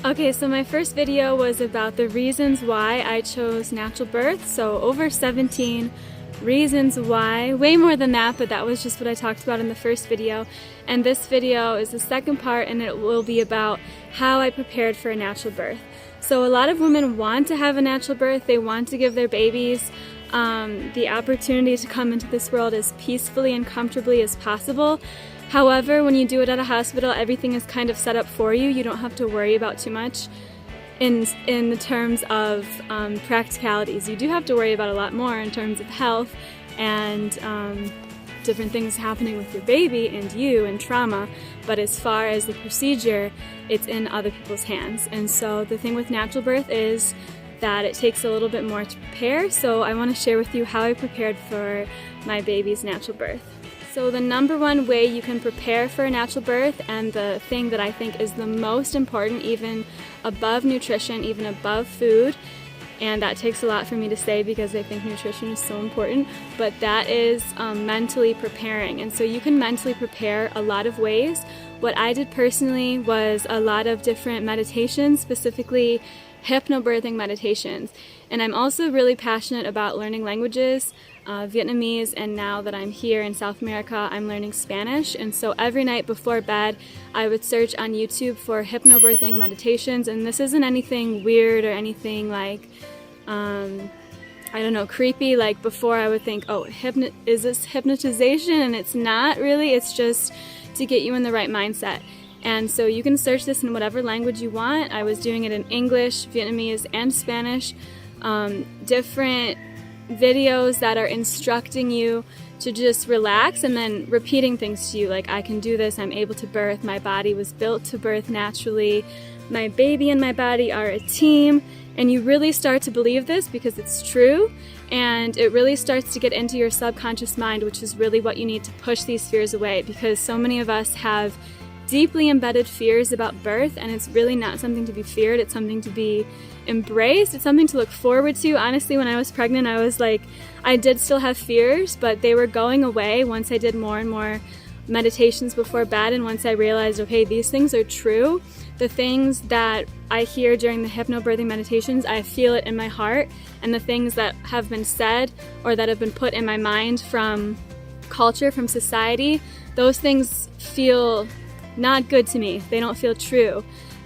Okay, so my first video was about the reasons why I chose natural birth, so over 17 reasons why, way more than that, but that was just what I talked about in the first video. And this video is the second part, and it will be about how I prepared for a natural birth. So a lot of women want to have a natural birth. They want to give their babies the opportunity to come into this world as peacefully and comfortably as possible. However, when you do it at a hospital, everything is kind of set up for you. You don't have to worry about too much in the terms of practicalities. You do have to worry about a lot more in terms of health and different things happening with your baby and you and trauma, but as far as the procedure, it's in other people's hands. And so the thing with natural birth is that it takes a little bit more to prepare, so I want to share with you how I prepared for my baby's natural birth. So the number one way you can prepare for a natural birth, and the thing that I think is the most important, even above nutrition, even above food, and that takes a lot for me to say because I think nutrition is so important, but that is mentally preparing. And so you can mentally prepare a lot of ways. What I did personally was a lot of different meditations, specifically hypnobirthing meditations. And I'm also really passionate about learning languages, Vietnamese, and now that I'm here in South America, I'm learning Spanish. And so every night before bed, I would search on YouTube for hypnobirthing meditations. And this isn't anything weird or anything like, I don't know, creepy. Like before I would think, oh, is this hypnotization? And it's not really, it's just to get you in the right mindset. And so you can search this in whatever language you want. I was doing it in English, Vietnamese, and Spanish. Different videos that are instructing you to just relax and then repeating things to you like, I can do this, I'm able to birth, my body was built to birth naturally, my baby and my body are a team. And you really start to believe this because it's true, and it really starts to get into your subconscious mind, which is really what you need to push these fears away, because so many of us have deeply embedded fears about birth, and it's really not something to be feared, it's something to be embraced, it's something to look forward to. Honestly, when I was pregnant, I was like, I did still have fears, but they were going away once I did more and more meditations before bed, and once I realized, okay, these things are true. The things that I hear during the hypnobirthing meditations, I feel it in my heart, and the things that have been said or that have been put in my mind from culture, from society, those things feel not good to me. They don't feel true.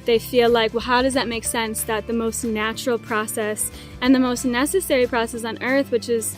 They feel like, well, how does that make sense that the most natural process and the most necessary process on earth, which is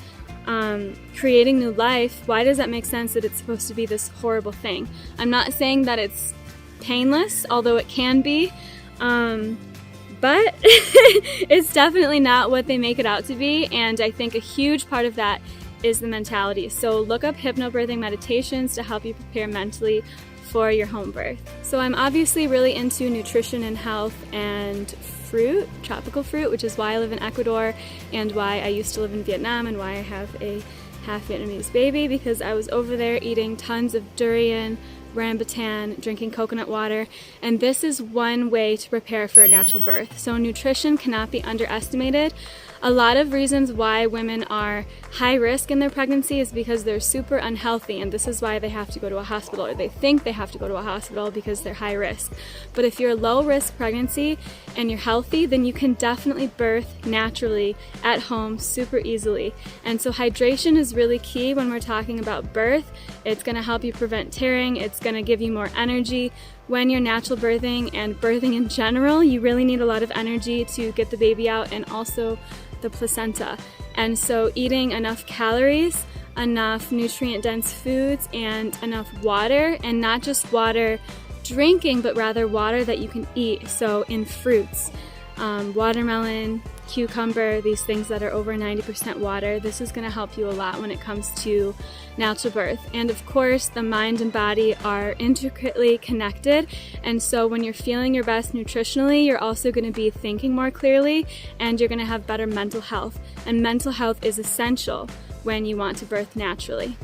creating new life, why does that make sense that it's supposed to be this horrible thing? I'm not saying that it's painless, although it can be, but it's definitely not what they make it out to be, and I think a huge part of that is the mentality. So look up hypnobirthing meditations to help you prepare mentally for your home birth. So I'm obviously really into nutrition and health and fruit, tropical fruit, which is why I live in Ecuador and why I used to live in Vietnam and why I have a half Vietnamese baby, because I was over there eating tons of durian, rambutan, drinking coconut water, and this is one way to prepare for a natural birth. So nutrition cannot be underestimated. A lot of reasons why women are high risk in their pregnancy is because they're super unhealthy, and this is why they have to go to a hospital, or they think they have to go to a hospital because they're high risk. But if you're a low risk pregnancy and you're healthy, then you can definitely birth naturally at home super easily. And so hydration is really key when we're talking about birth. It's going to help you prevent tearing, it's going to give you more energy. When you're natural birthing and birthing in general, you really need a lot of energy to get the baby out and also the placenta. And so eating enough calories, enough nutrient-dense foods, and enough water, and not just water drinking, but rather water that you can eat. So in fruits, watermelon, cucumber, these things that are over 90% water, this is going to help you a lot when it comes to natural birth. And of course, the mind and body are intricately connected, and so when you're feeling your best nutritionally, you're also going to be thinking more clearly, and you're going to have better mental health. And mental health is essential when you want to birth naturally.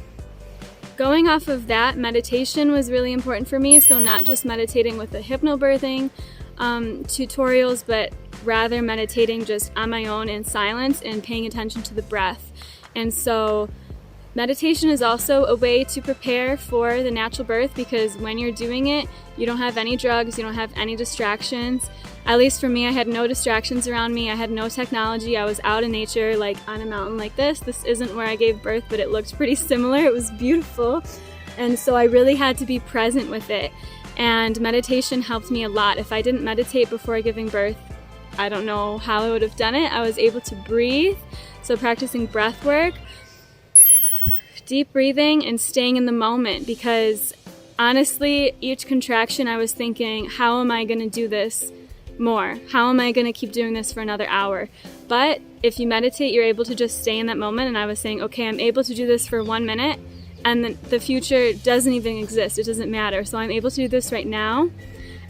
Going off of that, meditation was really important for me, so not just meditating with the hypnobirthing tutorials, but rather meditating just on my own in silence and paying attention to the breath. And so meditation is also a way to prepare for the natural birth, because when you're doing it, you don't have any drugs, you don't have any distractions. At least for me, I had no distractions around me. I had no technology. I was out in nature, like on a mountain like this. This isn't where I gave birth, but it looked pretty similar. It was beautiful. And so I really had to be present with it. And meditation helped me a lot. If I didn't meditate before giving birth, I don't know how I would have done it. I was able to breathe. So practicing breath work, deep breathing, and staying in the moment, because honestly, each contraction I was thinking, how am I going to do this more? How am I going to keep doing this for another hour? But if you meditate, you're able to just stay in that moment. And I was saying, okay, I'm able to do this for 1 minute, and then the future doesn't even exist. It doesn't matter. So I'm able to do this right now.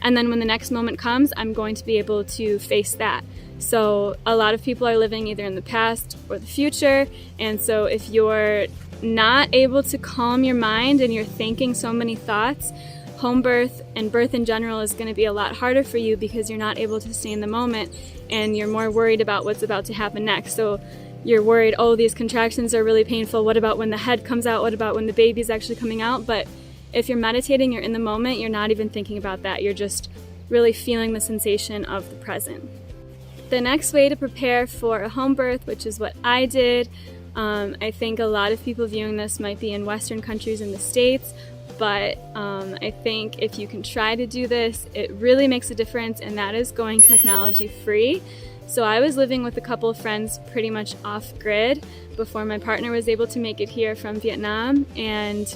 And then when the next moment comes, I'm going to be able to face that. So a lot of people are living either in the past or the future. And so if you're not able to calm your mind and you're thinking so many thoughts, home birth and birth in general is going to be a lot harder for you, because you're not able to stay in the moment and you're more worried about what's about to happen next. So you're worried, oh, these contractions are really painful. What about when the head comes out? What about when the baby's actually coming out? But if you're meditating, you're in the moment, you're not even thinking about that. You're just really feeling the sensation of the present. The next way to prepare for a home birth, which is what I did, I think a lot of people viewing this might be in Western countries in the States, but I think if you can try to do this, it really makes a difference, and that is going technology free. So I was living with a couple of friends pretty much off grid before my partner was able to make it here from Vietnam, and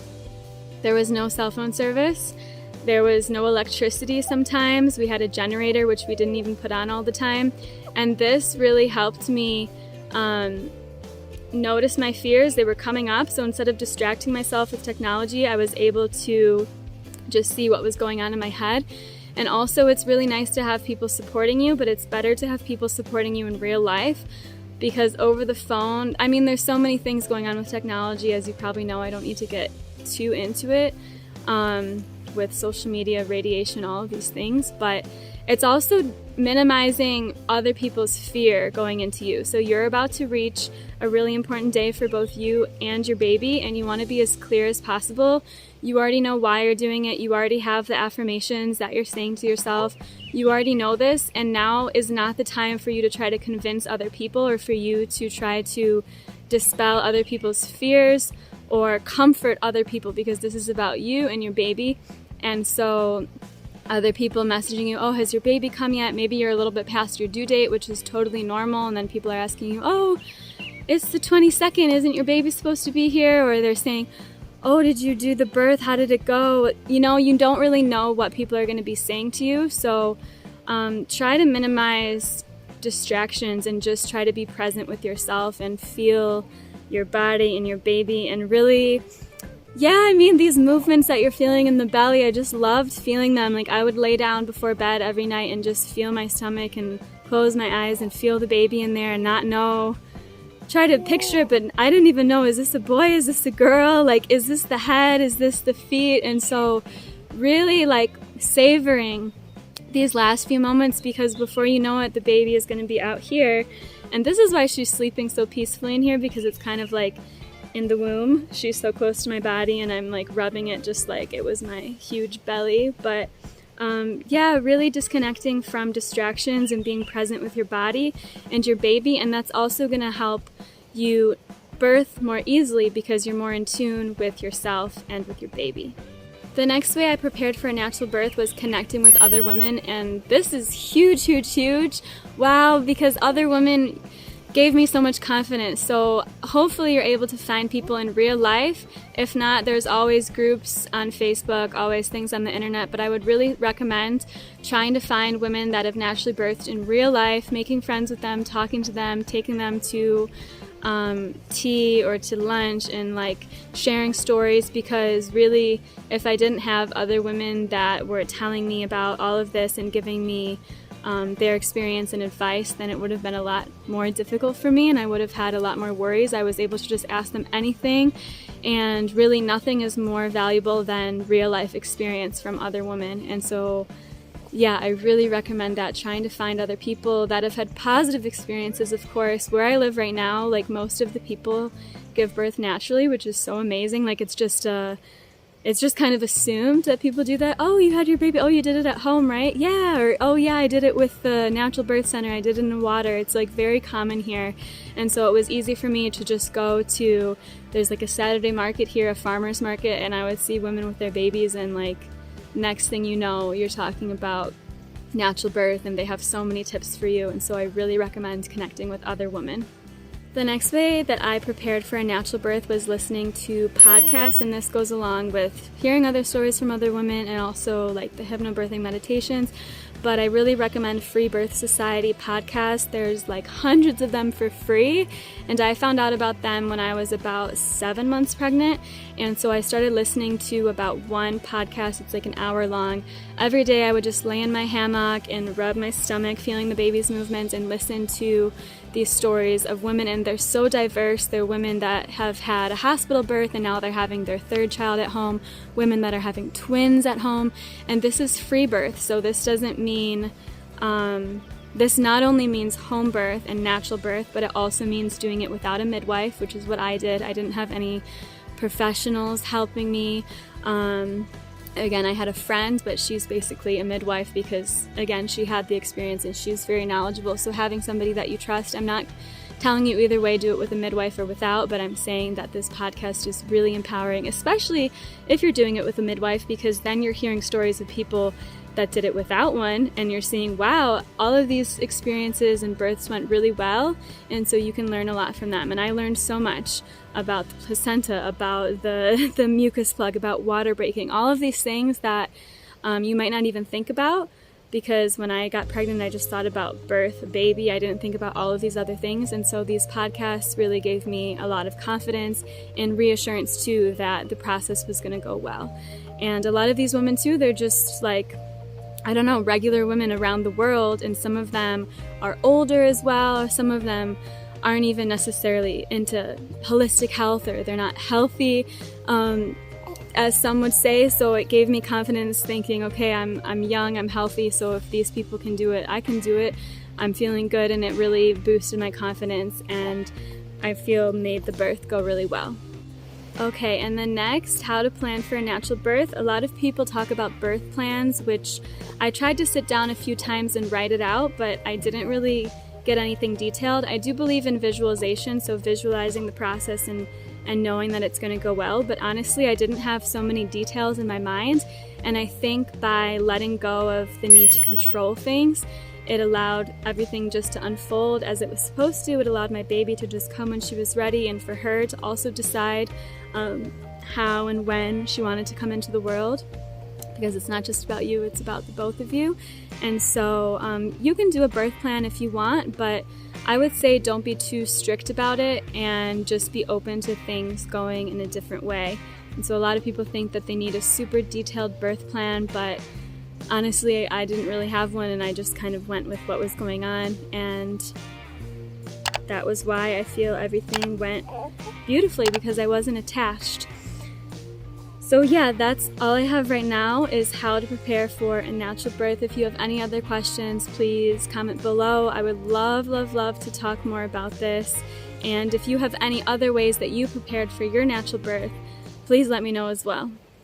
there was no cell phone service. There was no electricity sometimes. We had a generator, which we didn't even put on all the time. And this really helped me notice my fears. They were coming up. So instead of distracting myself with technology, I was able to just see what was going on in my head. And also, it's really nice to have people supporting you, but it's better to have people supporting you in real life, because over the phone, I mean, there's so many things going on with technology, as you probably know. I don't need to get too into it with social media, radiation, all of these things, but it's also minimizing other people's fear going into you. So you're about to reach a really important day for both you and your baby, and you want to be as clear as possible. You already know why you're doing it. You already have the affirmations that you're saying to yourself. You already know this, and now is not the time for you to try to convince other people, or for you to try to dispel other people's fears or comfort other people, because this is about you and your baby. And so other people messaging you, oh, has your baby come yet? Maybe you're a little bit past your due date, which is totally normal. And then people are asking you, oh, it's the 22nd. Isn't your baby supposed to be here? Or they're saying, oh, did you do the birth? How did it go? You know, you don't really know what people are going to be saying to you. So try to minimize distractions and just try to be present with yourself and feel your body and your baby. And really, yeah, I mean, these movements that you're feeling in the belly, I just loved feeling them. Like, I would lay down before bed every night and just feel my stomach and close my eyes and feel the baby in there and not know, try to picture it, but I didn't even know, is this a boy? Is this a girl? Like, is this the head? Is this the feet? And so really, like, savoring these last few moments, because before you know it, the baby is going to be out here. And this is why she's sleeping so peacefully in here, because it's kind of like in the womb. She's so close to my body, and I'm like rubbing it just like it was my huge belly. But yeah, really disconnecting from distractions and being present with your body and your baby. And that's also going to help you birth more easily, because you're more in tune with yourself and with your baby. The next way I prepared for a natural birth was connecting with other women, and this is huge, huge, huge. Wow, because other women gave me so much confidence. So hopefully you're able to find people in real life. If not, there's always groups on Facebook, always things on the internet, but I would really recommend trying to find women that have naturally birthed in real life, making friends with them, talking to them, taking them to tea or to lunch, and like sharing stories, because really, if I didn't have other women that were telling me about all of this and giving me their experience and advice, then it would have been a lot more difficult for me, and I would have had a lot more worries. I was able to just ask them anything, and really nothing is more valuable than real life experience from other women. And so yeah, I really recommend that, trying to find other people that have had positive experiences. Of course, where I live right now, like most of the people give birth naturally, which is so amazing. Like, it's just it's just kind of assumed that people do that. Oh, you had your baby. Oh, you did it at home, right? Yeah. Or, oh yeah, I did it with the natural birth center. I did it in the water. It's like very common here. And so it was easy for me to just go to, there's like a Saturday market here, a farmer's market, and I would see women with their babies, and like next thing you know, you're talking about natural birth, and they have so many tips for you. And so I really recommend connecting with other women. The next way that I prepared for a natural birth was listening to podcasts, and this goes along with hearing other stories from other women and also like the hypnobirthing meditations. But I really recommend Free Birth Society podcasts. There's like hundreds of them for free, and I found out about them when I was about 7 months pregnant, and so I started listening to about one podcast. It's like an hour long. Every day I would just lay in my hammock and rub my stomach, feeling the baby's movements, and listen to these stories of women, and they're so diverse. They're women that have had a hospital birth and now they're having their third child at home, women that are having twins at home, and this is free birth. So this doesn't mean, this not only means home birth and natural birth, but it also means doing it without a midwife, which is what I did. I didn't have any professionals helping me. Again, I had a friend, but she's basically a midwife because, again, she had the experience and she's very knowledgeable. So having somebody that you trust, I'm not telling you either way, do it with a midwife or without, but I'm saying that this podcast is really empowering, especially if you're doing it with a midwife, because then you're hearing stories of people that did it without one, and you're seeing, wow, all of these experiences and births went really well, and so you can learn a lot from them. And I learned so much about the placenta, about the mucus plug, about water breaking, all of these things that you might not even think about, because when I got pregnant, I just thought about birth, baby. I didn't think about all of these other things, and so these podcasts really gave me a lot of confidence and reassurance too that the process was going to go well. And a lot of these women too, they're just like, I don't know, regular women around the world, and some of them are older as well, or some of them aren't even necessarily into holistic health, or they're not healthy, as some would say. So it gave me confidence thinking, okay, I'm young, I'm healthy, so if these people can do it, I can do it. I'm feeling good, and it really boosted my confidence, and I feel made the birth go really well. Okay, and then next, how to plan for a natural birth. A lot of people talk about birth plans, which I tried to sit down a few times and write it out, but I didn't really get anything detailed. I do believe in visualization, so visualizing the process and knowing that it's going to go well, but honestly, I didn't have so many details in my mind, and I think by letting go of the need to control things, it allowed everything just to unfold as it was supposed to. It allowed my baby to just come when she was ready, and for her to also decide how and when she wanted to come into the world, because it's not just about you, it's about the both of you. And so you can do a birth plan if you want, but I would say don't be too strict about it, and just be open to things going in a different way. And so a lot of people think that they need a super detailed birth plan, but honestly, I didn't really have one, and I just kind of went with what was going on, and that was why I feel everything went beautifully, because I wasn't attached. So yeah, that's all I have right now, is how to prepare for a natural birth. If you have any other questions, please comment below. I would love, love, love to talk more about this. And if you have any other ways that you prepared for your natural birth, please let me know as well.